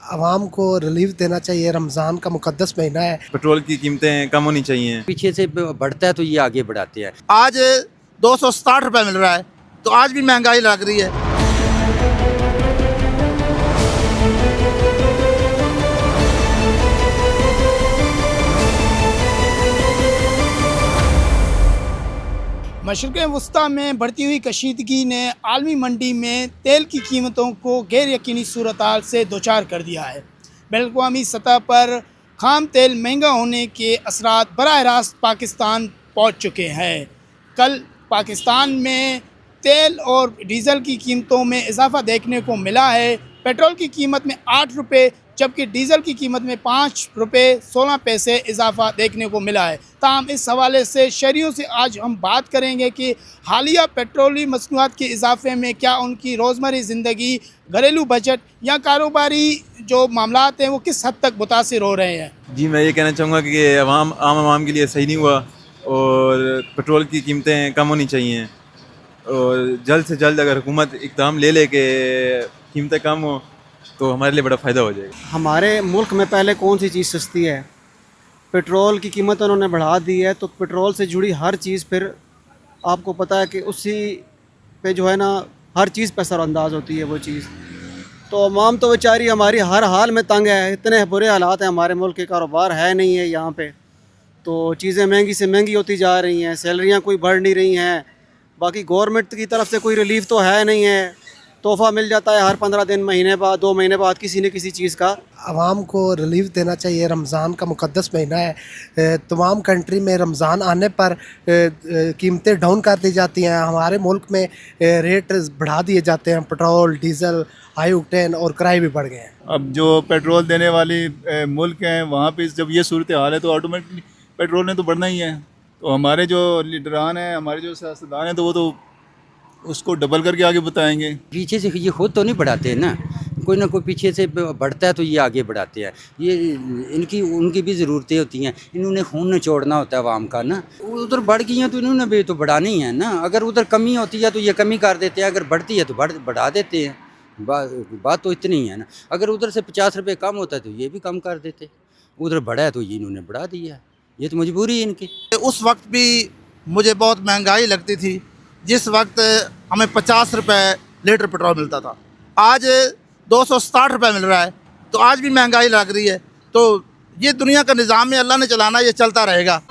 आवाम को रिलीफ देना चाहिए। रमज़ान का मुकद्दस महीना है। पेट्रोल की कीमतें कम होनी चाहिए। पीछे से बढ़ता है तो ये आगे बढ़ाते हैं। आज 260 रुपये मिल रहा है तो आज भी महंगाई लग रही है। मशरिक़ वस्ती में बढ़ती हुई कशीदगी ने आलमी मंडी में तेल की कीमतों को गैर यकीनी सूरत हाल से दोचार कर दिया है। बैनुल-अक़वामी सतह पर खाम तेल महंगा होने के असरात बराह रास्त पाकिस्तान पहुँच चुके हैं। कल पाकिस्तान में तेल और डीज़ल की कीमतों में इजाफ़ा देखने को मिला है। पेट्रोल की कीमत में 8 रुपये जबकि डीज़ल की कीमत में 5 रुपये 16 पैसे इजाफ़ा देखने को मिला है। ताहम इस हवाले से शहरियों से आज हम बात करेंगे कि हालिया पेट्रोली मसनूआत के इजाफ़े में क्या उनकी रोज़मर्रा ज़िंदगी, घरेलू बजट या कारोबारी जो मामलात हैं वो किस हद तक मुतासिर हो रहे हैं। जी, मैं ये कहना चाहूँगा कि आम आवाम के लिए सही नहीं हुआ और पेट्रोल की कीमतें कम होनी चाहिए और जल्द से जल्द अगर हुकूमत इक़दाम ले के कीमतें कम हो तो हमारे लिए बड़ा फ़ायदा हो जाएगा। हमारे मुल्क में पहले कौन सी चीज़ सस्ती है? पेट्रोल की कीमत उन्होंने बढ़ा दी है तो पेट्रोल से जुड़ी हर चीज़ फिर आपको पता है कि उसी पे जो है ना हर चीज़ पे असरअंदाज होती है वो चीज़। तो अवाम तो बेचारी हमारी हर हाल में तंग है। इतने बुरे हालात हैं, हमारे मुल्क के कारोबार है नहीं है यहाँ पे, तो चीज़ें महंगी से महंगी होती जा रही हैं, सैलरियाँ कोई बढ़ नहीं रही हैं। बाकी गवर्नमेंट की तरफ से कोई रिलीफ तो है नहीं है। तोहफ़ा मिल जाता है हर 15 दिन, महीने बाद, 2 महीने बाद किसी न किसी चीज़ का। आवाम को रिलीफ देना चाहिए। रमज़ान का मुकद्दस महीना है। तमाम कंट्री में रमज़ान आने पर कीमतें डाउन कर दी जाती हैं। हमारे मुल्क में रेट बढ़ा दिए जाते हैं। पेट्रोल, डीज़ल, हाई ऑक्टेन और किराए भी बढ़ गए हैं। अब जो पेट्रोल देने वाली मुल्क हैं वहाँ पे जब ये सूरत हाल है तो ऑटोमेटिकली पेट्रोल ने तो बढ़ना ही है। तो हमारे जो लीडरान हैं, हमारे जो सियासतदान हैं, तो वो तो उसको डबल करके आगे बताएंगे। पीछे से ये खुद तो नहीं बढ़ाते ना कोई पीछे से बढ़ता है तो ये आगे बढ़ाते हैं। ये उनकी भी ज़रूरतें होती हैं। इन्होंने खून निचोड़ना होता है आवाम का ना। उधर बढ़ गई हैं तो इन्होंने भी तो बढ़ानी है ना। अगर उधर कमी होती है तो ये कमी कर देते हैं, अगर बढ़ती है तो बढ़ा देते हैं। बात तो इतनी है ना। अगर उधर से 50 रुपये कम होता है तो ये भी कम कर देते। उधर बढ़ा है तो ये इन्होंने बढ़ा दिया है। ये तो मजबूरी है इनकी। उस वक्त भी मुझे बहुत महंगाई लगती थी जिस वक्त हमें 50 रुपये लीटर पेट्रोल मिलता था। आज 260 रुपये मिल रहा है तो आज भी महंगाई लग रही है। तो ये दुनिया का निज़ाम है, अल्लाह ने चलाना, ये चलता रहेगा।